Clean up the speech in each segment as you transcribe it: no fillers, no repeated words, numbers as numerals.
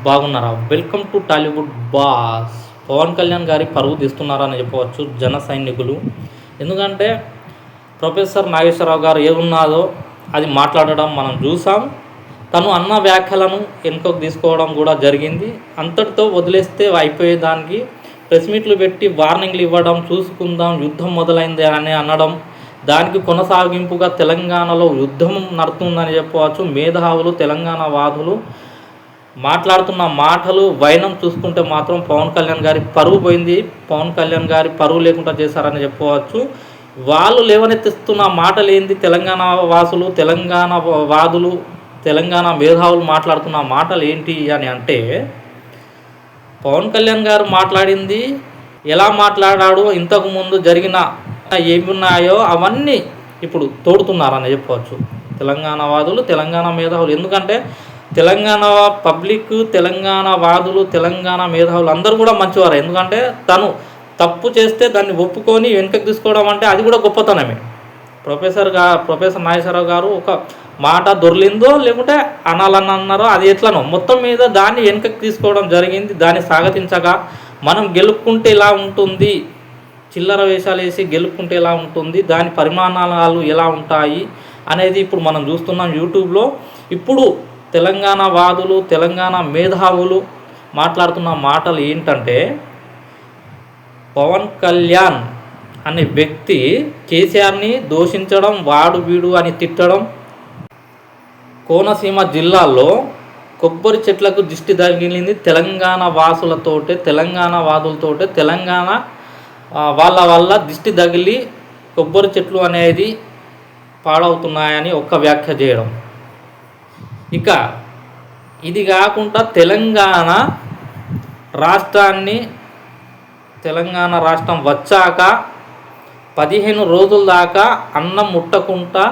బాగున్నారా? Welcome to Tollywood boss. Pawan Kalyan గారి పరువు తీస్తున్నారని చెప్పవచ్చు జన సైనికులు. ఎందుకంటే ప్రొఫెసర్ నాగేశ్వరరావు గారు ఏమున్నాదో అది మాట్లాడడం మనం చూసాం. తను అన్న వ్యాఖ్యలను వెనుకకు తీసుకోవడం కూడా జరిగింది. అంతటితో వదిలేస్తే అయిపోయేదానికి ప్రెస్ మీట్లు పెట్టి వార్నింగ్లు ఇవ్వడం, చూసుకుందాం యుద్ధం మొదలైంది అని అనడం, దానికి కొనసాగింపుగా తెలంగాణలో యుద్ధం నడుతుందని చెప్పవచ్చు. మేధావులు, తెలంగాణ వాదులు మాట్లాడుతున్న మాటలు, వైనం చూసుకుంటే మాత్రం పవన్ కళ్యాణ్ గారి పరువు పోయింది. పవన్ కళ్యాణ్ గారి పరువు లేకుండా చేశారని చెప్పవచ్చు. వాళ్ళు లేవనెత్తిస్తున్న మాటలు ఏంది? తెలంగాణ వాసులు, తెలంగాణ వాదులు, తెలంగాణ మేధావులు మాట్లాడుతున్న మాటలు ఏంటి అని అంటే, పవన్ కళ్యాణ్ గారు మాట్లాడింది ఎలా మాట్లాడాడు, ఇంతకుముందు జరిగిన ఏమున్నాయో అవన్నీ ఇప్పుడు తోడుతున్నారని చెప్పవచ్చు తెలంగాణ వాదులు, తెలంగాణ మేధావులు. ఎందుకంటే తెలంగాణ పబ్లిక్, తెలంగాణ వాదులు, తెలంగాణ మేధావులు అందరూ కూడా మంచివారు. ఎందుకంటే తను తప్పు చేస్తే దాన్ని ఒప్పుకొని వెనుకకు తీసుకోవడం అంటే అది కూడా గొప్పతనమే. ప్రొఫెసర్ నాగేశ్వరరావు గారు ఒక మాట దొర్లిందో లేకుంటే అనాలని అన్నారో అది ఎట్లనో మొత్తం మీద దాన్ని వెనుకకు తీసుకోవడం జరిగింది. దాన్ని స్వాగతించగా మనం గెలుపుకుంటే ఇలా ఉంటుంది, చిల్లర వేషాలు వేసి గెలుపుకుంటే ఎలా ఉంటుంది, దాని పరిమాణాలు ఎలా ఉంటాయి అనేది ఇప్పుడు మనం చూస్తున్నాం యూట్యూబ్లో. ఇప్పుడు తెలంగాణ వాదులు, తెలంగాణ మేధావులు మాట్లాడుతున్న మాటలు ఏంటంటే, పవన్ కళ్యాణ్ అనే వ్యక్తి కేసీఆర్ని దూషించడం, వాడు వీడు అని తిట్టడం, కోనసీమ జిల్లాలో కొబ్బరి చెట్లకు దిష్టి తగిలింది తెలంగాణ వాసులతోటే, తెలంగాణ వాదులతోటే, తెలంగాణ వాళ్ళ వల్ల దిష్టి తగిలి కొబ్బరి చెట్లు అనేది పాడవుతున్నాయని ఒక్క వ్యాఖ్య చేయడం. ఇక ఇది కాకుండా తెలంగాణ రాష్ట్రం వచ్చాక 15 రోజుల దాకా అన్నం ముట్టకుండా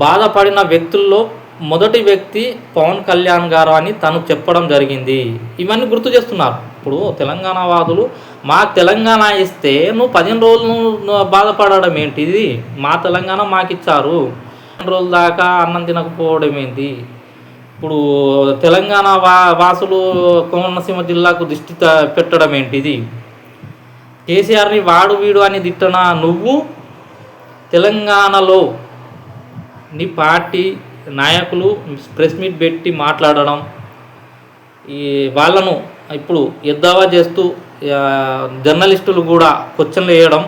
బాధపడిన వ్యక్తుల్లో మొదటి వ్యక్తి పవన్ కళ్యాణ్ గారు అని తను చెప్పడం జరిగింది. ఇవన్నీ గుర్తు చేస్తున్నారు. ఇప్పుడు తెలంగాణ వాదులు, మా తెలంగాణ ఇస్తే నువ్వు 15 రోజులు బాధపడడం ఏంటిది? మా తెలంగాణ మాకు ఇచ్చారు, 15 రోజుల దాకా అన్నం తినకపోవడం ఏంటి? ఇప్పుడు తెలంగాణ వాసులు కోనసీమ జిల్లాకు దిష్టి పెట్టడం ఏంటిది? కేసీఆర్ని వాడు వీడు అని తిట్టనా నువ్వు? తెలంగాణలో నీ పార్టీ నాయకులు ప్రెస్ మీట్ పెట్టి మాట్లాడడం, ఈ వాళ్ళను ఇప్పుడు ఎద్దావా చేస్తూ జర్నలిస్టులు కూడా క్వశ్చన్లు వేయడం,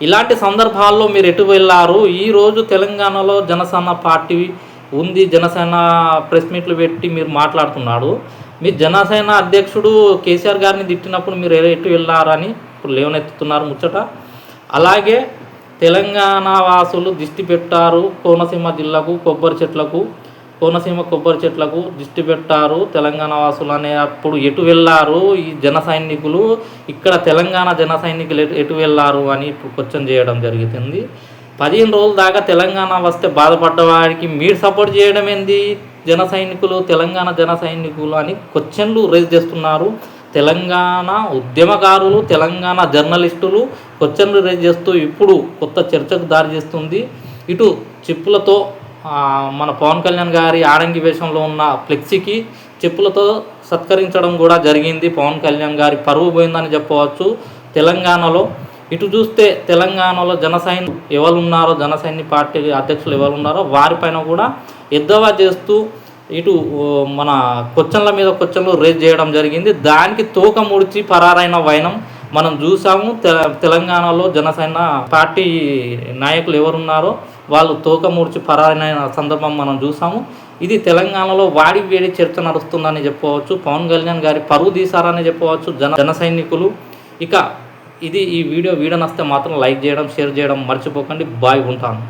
ఇలాంటి సందర్భాల్లో మీరు ఎటు వెళ్ళారు? ఈరోజు తెలంగాణలో జనసేన పార్టీ ఉంది, జనసేన ప్రెస్ మీట్లు పెట్టి మీరు మాట్లాడుతున్నాడు. మీ జనసేన అధ్యక్షుడు కేసీఆర్ గారిని తిట్టినప్పుడు మీరు ఎటు వెళ్ళారని ఇప్పుడు లేవనెత్తుతున్నారు ముచ్చట. అలాగే తెలంగాణ వాసులు దిష్టి పెట్టారు కోనసీమ జిల్లాకు, కోనసీమ కొబ్బరి చెట్లకు దిష్టి పెట్టారు తెలంగాణ వాసులు అనే అప్పుడు ఎటు వెళ్ళారు ఈ జన సైనికులు? ఇక్కడ తెలంగాణ జన సైనికులు ఎటు వెళ్ళారు అని ఇప్పుడు క్వశ్చన్ చేయడం జరుగుతుంది. 15 రోజుల దాకా తెలంగాణ వస్తే బాధపడ్డవాడికి మీరు సపోర్ట్ చేయడం ఏంది? జన సైనికులు, తెలంగాణ జన సైనికులు అని క్వశ్చన్లు రేజ్ చేస్తున్నారు. తెలంగాణ ఉద్యమకారులు, తెలంగాణ జర్నలిస్టులు క్వశ్చన్లు రేజ్ చేస్తూ ఇప్పుడు కొత్త చర్చకు దారి చేస్తుంది. ఇటు చెప్పులతో మన పవన్ కళ్యాణ్ గారి ఆడంగి వేషంలో ఉన్న ఫ్లెక్సీకి చెప్పులతో సత్కరించడం కూడా జరిగింది. పవన్ కళ్యాణ్ గారి పరువు పోయిందని చెప్పవచ్చు తెలంగాణలో. ఇటు చూస్తే తెలంగాణలో ఎవరున్నారో, జనసైని పార్టీ అధ్యక్షులు ఎవరున్నారో వారిపైన కూడా ఎద్దవా చేస్తూ ఇటు మన క్వశ్చన్ల మీద క్వశ్చన్లు రేజ్ చేయడం జరిగింది. దానికి తోక ముడిచి పరారైన వైనం మనం చూసాము. తెలంగాణలో జనసేన పార్టీ నాయకులు ఎవరున్నారో వాళ్ళు తోక ముడిచి పరారైన సందర్భం మనం చూసాము. ఇది తెలంగాణలో వాడి వేడి చర్చ నడుస్తుందని చెప్పవచ్చు. పవన్ కళ్యాణ్ గారి పరువు తీశారని చెప్పవచ్చు జన సైనికులు. ఇక ఈ వీడియో నచ్చితే మాత్రం లైక్ చేయడం, షేర్ చేయడం మర్చిపోకండి. బాయ్, ఉంటాను.